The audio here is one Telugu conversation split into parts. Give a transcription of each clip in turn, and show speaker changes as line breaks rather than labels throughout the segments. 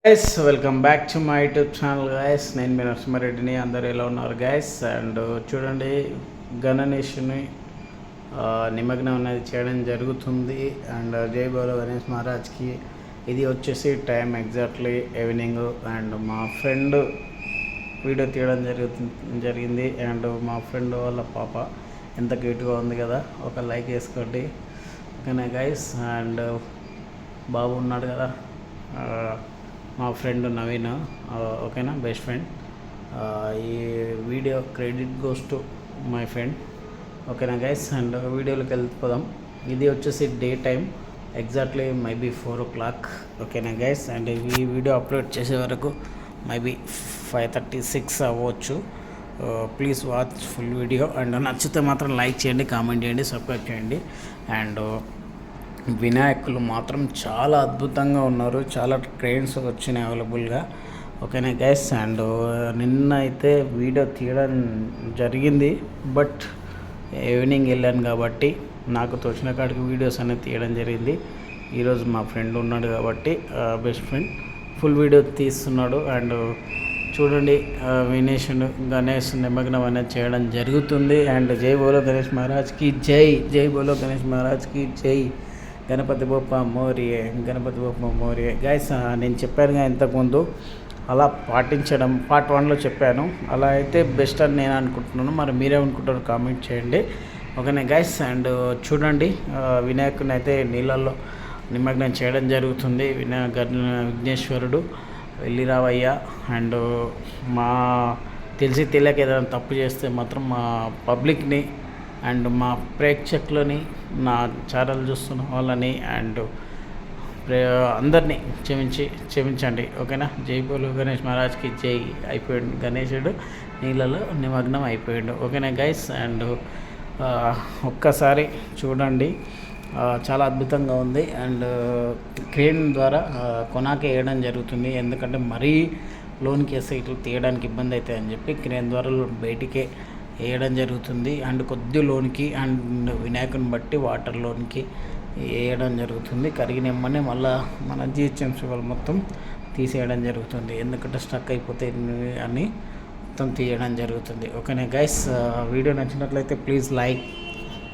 Guys welcome back to my YouTube channel guys. నేను మీ నరసింహారెడ్డిని. అందరు ఎలా ఉన్నారు గైస్? అండ్ చూడండి, గణేష్ని నిమగ్నం అనేది చేయడం జరుగుతుంది. అండ్ జై బోలో గణేష్ మహారాజ్కి. ఇది వచ్చేసి టైం ఎగ్జాక్ట్లీ ఈవినింగ్. అండ్ మా ఫ్రెండ్ వీడియో తీయడం జరిగింది. అండ్ మా ఫ్రెండ్ వాళ్ళ పాప ఎంత క్యూట్గా ఉంది కదా, ఒక లైక్ వేసుకోండి ఓకేనా గైస్. అండ్ బాబు ఉన్నాడు కదా, మా ఫ్రెండ్ నవీన్ ఓకేనా, బెస్ట్ ఫ్రెండ్. ఈ video credit goes to my friend ఓకేనా గైస్. అండ్ వీడియోలోకి వెళ్ళిపోదాం. ఇది వచ్చేసి day time exactly maybe 4 o'clock ఓకేనా గైస్. అండ్ ఈ వీడియో అప్లోడ్ చేసే వరకు మైబీ 5:36 అవ్వచ్చు. Please watch full video. And నచ్చితే మాత్రం లైక్ చేయండి, కామెంట్ చేయండి, సబ్స్క్రైబ్ చేయండి. అండ్ వినాయకులు మాత్రం చాలా అద్భుతంగా ఉన్నారు. చాలా ట్రైన్స్ వచ్చినాయి అవైలబుల్గా ఓకేనా గైస్. అండ్ నిన్న అయితే వీడియో తీయడం జరిగింది, బట్ ఈవినింగ్ వెళ్ళాను కాబట్టి నాకు తోచిన కాడికి వీడియోస్ అనేది తీయడం జరిగింది. ఈరోజు మా ఫ్రెండ్ ఉన్నాడు కాబట్టి, బెస్ట్ ఫ్రెండ్ ఫుల్ వీడియో తీస్తున్నాడు. అండ్ చూడండి, గణేష్ నిమగ్నం అనేది చేయడం జరుగుతుంది. అండ్ జై బోలో గణేష్ మహారాజ్కి జై, జై బోలో గణేష్ మహారాజ్కి జై. గణపతి బొప్ప మోరియే, గణపతి బొప్ప మోరియే. గైస్ నేను చెప్పానుగా ఇంతకుముందు, అలా పాటించడం పార్ట్ 1లో చెప్పాను. అలా అయితే బెస్ట్ అని నేను అనుకుంటున్నాను. మరి మీరేమనుకుంటారు కామెంట్ చేయండి ఓకేనా గైస్. అండ్ చూడండి, వినాయకుని అయితే నీళ్ళల్లో నిమగ్నం చేయడం జరుగుతుంది. విఘ్నేశ్వరుడు వెళ్ళి రావయ్యా. అండ్ మా తెలిసి తెలియక ఏదైనా తప్పు చేస్తే మాత్రం మా పబ్లిక్ని అండ్ మా ప్రేక్షకులని, నా ఛానల్ చూస్తున్న వాళ్ళని అండ్ అందరినీ క్షమించండి ఓకేనా. జై బోలో గణేష్ మహారాజ్కి జై. అయిపోయాడు గణేశుడు, నీళ్ళలో నిమగ్నం అయిపోయాడు ఓకేనా గైస్. అండ్ ఒక్కసారి చూడండి, చాలా అద్భుతంగా ఉంది. అండ్ క్రేన్ ద్వారా కొనాకే వేయడం జరుగుతుంది, ఎందుకంటే మరీ లోన్కి వేస్తే ఇట్లా తీయడానికి ఇబ్బంది అవుతుంది అని చెప్పి క్రేన్ ద్వారా బయటికే వేయడం జరుగుతుంది. అండ్ కొద్ది లోన్కి అండ్ వినాయకుని బట్టి వాటర్ లోన్కి వేయడం జరుగుతుంది. కరిగినమ్మనే మళ్ళీ మన జిహెచ్ఎంసీ వాళ్ళు మొత్తం తీసేయడం జరుగుతుంది, ఎందుకంటే స్టక్ అయిపోతే అని మొత్తం తీయడం జరుగుతుంది ఓకేనా గైస్. వీడియో నచ్చినట్లయితే ప్లీజ్ లైక్,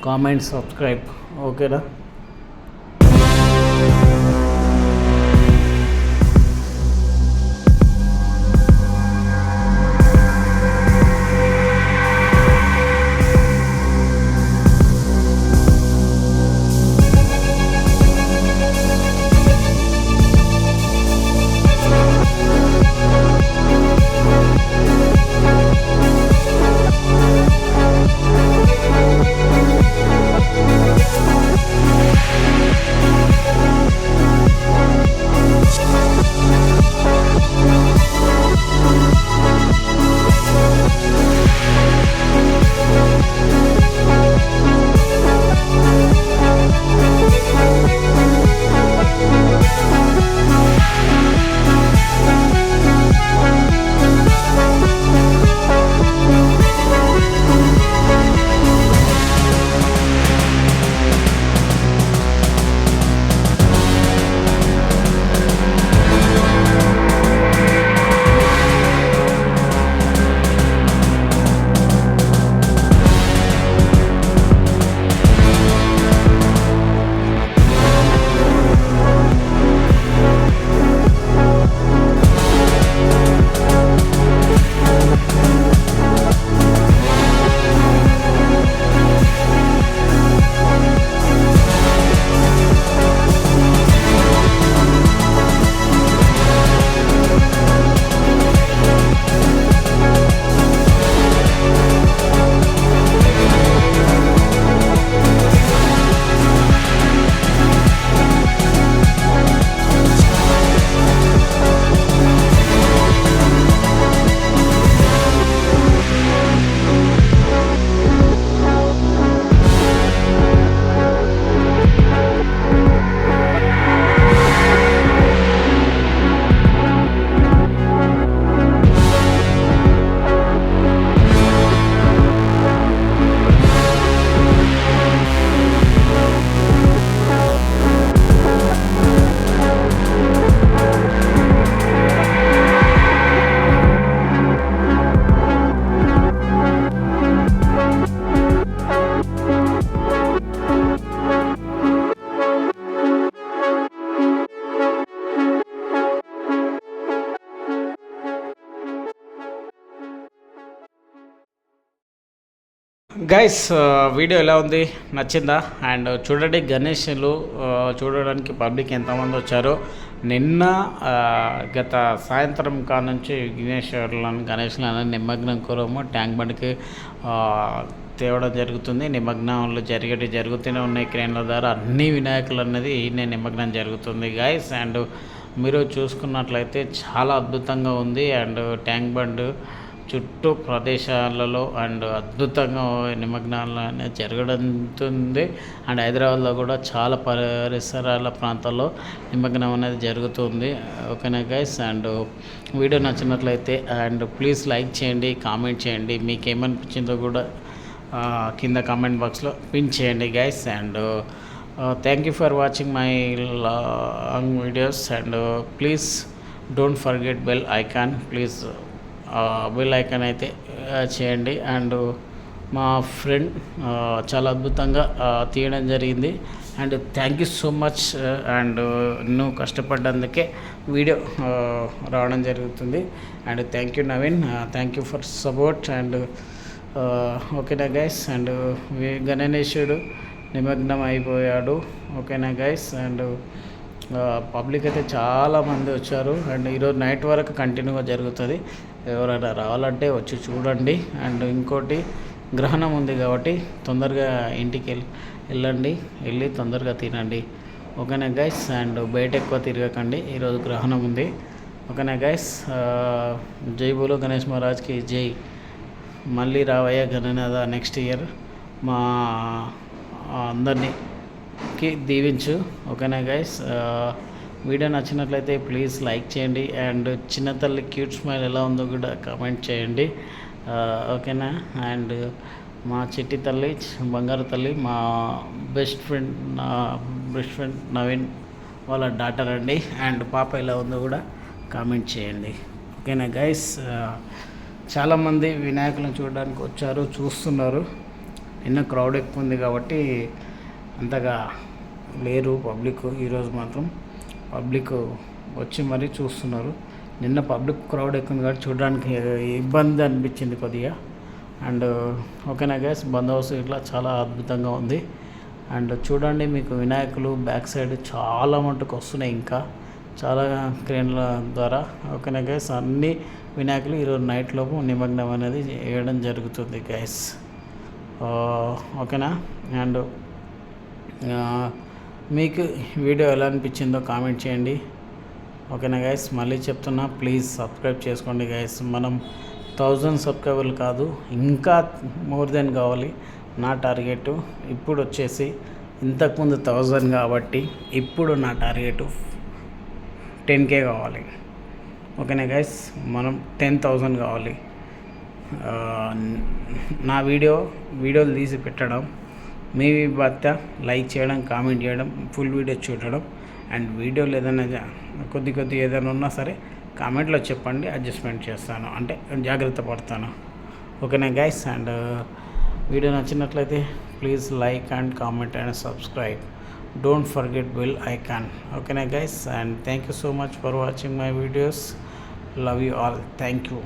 కామెంట్, సబ్స్క్రైబ్ ఓకేనా. గైస్ వీడియో ఎలా ఉంది, నచ్చిందా? అండ్ చూడండి, గణేష్లు చూడడానికి పబ్లిక్ ఎంతమంది వచ్చారో. నిన్న గత సాయంత్రం నుంచి గణేష్లను నిమగ్నం కోరము ట్యాంక్ బండ్కి తేవడం జరుగుతుంది. నిమగ్నాలు జరుగుతూనే ఉన్నాయి. క్రేన్ల ద్వారా అన్ని వినాయకులు అనేది ఈయనే నిమగ్నం జరుగుతుంది గైస్. అండ్ మీరు చూసుకున్నట్లయితే చాలా అద్భుతంగా ఉంది. అండ్ ట్యాంక్ బండ్ చుట్టూ ప్రదేశాలలో అండ్ అద్భుతంగా నిమగ్నాలు అనేది జరగడంతుంది. అండ్ హైదరాబాద్లో కూడా చాలా పరిసరాల ప్రాంతాల్లో నిమగ్నం అనేది జరుగుతుంది. ఓకేనా గైస్? అండ్ వీడియో నచ్చినట్లయితే అండ్ ప్లీజ్ లైక్ చేయండి, కామెంట్ చేయండి. మీకు ఏమనిపించిందో కూడా కింద కామెంట్ బాక్స్లో పిన్ చేయండి guys. And thank you for watching my long videos. And please don't forget bell icon. Please bell icon అయితే చేయండి. అండ్ మా ఫ్రెండ్ చాలా అద్భుతంగా తీయడం జరిగింది. And thank you so much. And నువ్వు కష్టపడ్డందుకే వీడియో రావడం జరుగుతుంది. And thank you Naveen, thank you for support. And ఓకేనా గైస్? అండ్ గణేశుడు నిమగ్నం అయిపోయాడు. ఓకేనా గైస్? అండ్ పబ్లిక్ అయితే చాలామంది వచ్చారు. అండ్ ఈరోజు నైట్ వరకు కంటిన్యూగా జరుగుతుంది. ఎవరైనా రావాలంటే వచ్చి చూడండి. అండ్ ఇంకోటి, గ్రహణం ఉంది కాబట్టి తొందరగా ఇంటికి వెళ్ళి తొందరగా తినండి. ఓకేనా గైస్? అండ్ బయట ఎక్కువ తిరగకండి, ఈరోజు గ్రహణం ఉంది. ఓకేనా గైస్? జై బోలో గణేష్ మహారాజ్కి జై. మళ్ళీ రావయ్య గణనాథ నెక్స్ట్ ఇయర్ మా అందరికీ దీవించు. ఓకేనా గైస్? వీడియో నచ్చినట్లయితే ప్లీజ్ లైక్ చేయండి. అండ్ చిన్న తల్లి క్యూట్ స్మైల్ ఎలా ఉందో కూడా కామెంట్ చేయండి. ఓకేనా? అండ్ మా చిట్టి తల్లి, బంగారు తల్లి, మా బెస్ట్ ఫ్రెండ్ నవీన్ వాళ్ళ డాటర్ అండి. అండ్ పాప ఎలా ఉందో కూడా కామెంట్ చేయండి. ఓకేనా గైస్? చాలామంది వినాయకులను చూడడానికి వచ్చారు, చూస్తున్నారు. నిన్న క్రౌడ్ ఎక్కువ ఉంది కాబట్టి అంతగా లేరు పబ్లిక్. ఈరోజు మాత్రం పబ్లిక్ వచ్చి మరీ చూస్తున్నారు. నిన్న పబ్లిక్ క్రౌడ్ ఎక్కువ ఉంది కాబట్టి చూడడానికి ఇబ్బంది అనిపించింది కొద్దిగా. అండ్ ఓకేనా గైస్? బందోబస్తు ఇట్లా చాలా అద్భుతంగా ఉంది. అండ్ చూడండి, మీకు వినాయకులు బ్యాక్ సైడ్ చాలా మటుకు వస్తున్నాయి, ఇంకా చాలా క్రేన్ల ద్వారా. ఓకేనా గైస్? అన్ని వినాయకులు ఈరోజు నైట్ లోపు నిమగ్నం అనేది వేయడం జరుగుతుంది గైస్. ఓకేనా? అండ్ మీకు వీడియో ఎలా అనిపించిందో కామెంట్ చేయండి. ఓకేనా గైస్? మళ్ళీ చెప్తున్నా, ప్లీజ్ సబ్స్క్రైబ్ చేసుకోండి గైస్. మనం 1000 సబ్స్క్రైబర్లు కాదు, ఇంకా మోర్ దెన్ కావాలి నా టార్గెట్. ఇప్పుడు వచ్చేసి ఇంతకుముందు 1000 కాబట్టి ఇప్పుడు నా టార్గెట్ 10K కావాలి. ఓకేనా గైస్? మనం 10,000 కావాలి. నా వీడియోలు తీసి పెట్టడం మీ బాధ్యత. లైక్ చేయడం, కామెంట్ చేయడం, ఫుల్ వీడియో చూడడం. అండ్ వీడియోలు ఏదైనా కొద్ది ఏదైనా ఉన్నా సరే కామెంట్లో చెప్పండి, అడ్జస్ట్మెంట్ చేస్తాను, అంటే జాగ్రత్త పడతాను. ఓకేనా గైస్? అండ్ వీడియో నచ్చినట్లయితే please like and comment and subscribe. Don't forget bell icon. ఓకేనా guys? And thank you so much for watching my videos. Love you all. Thank you.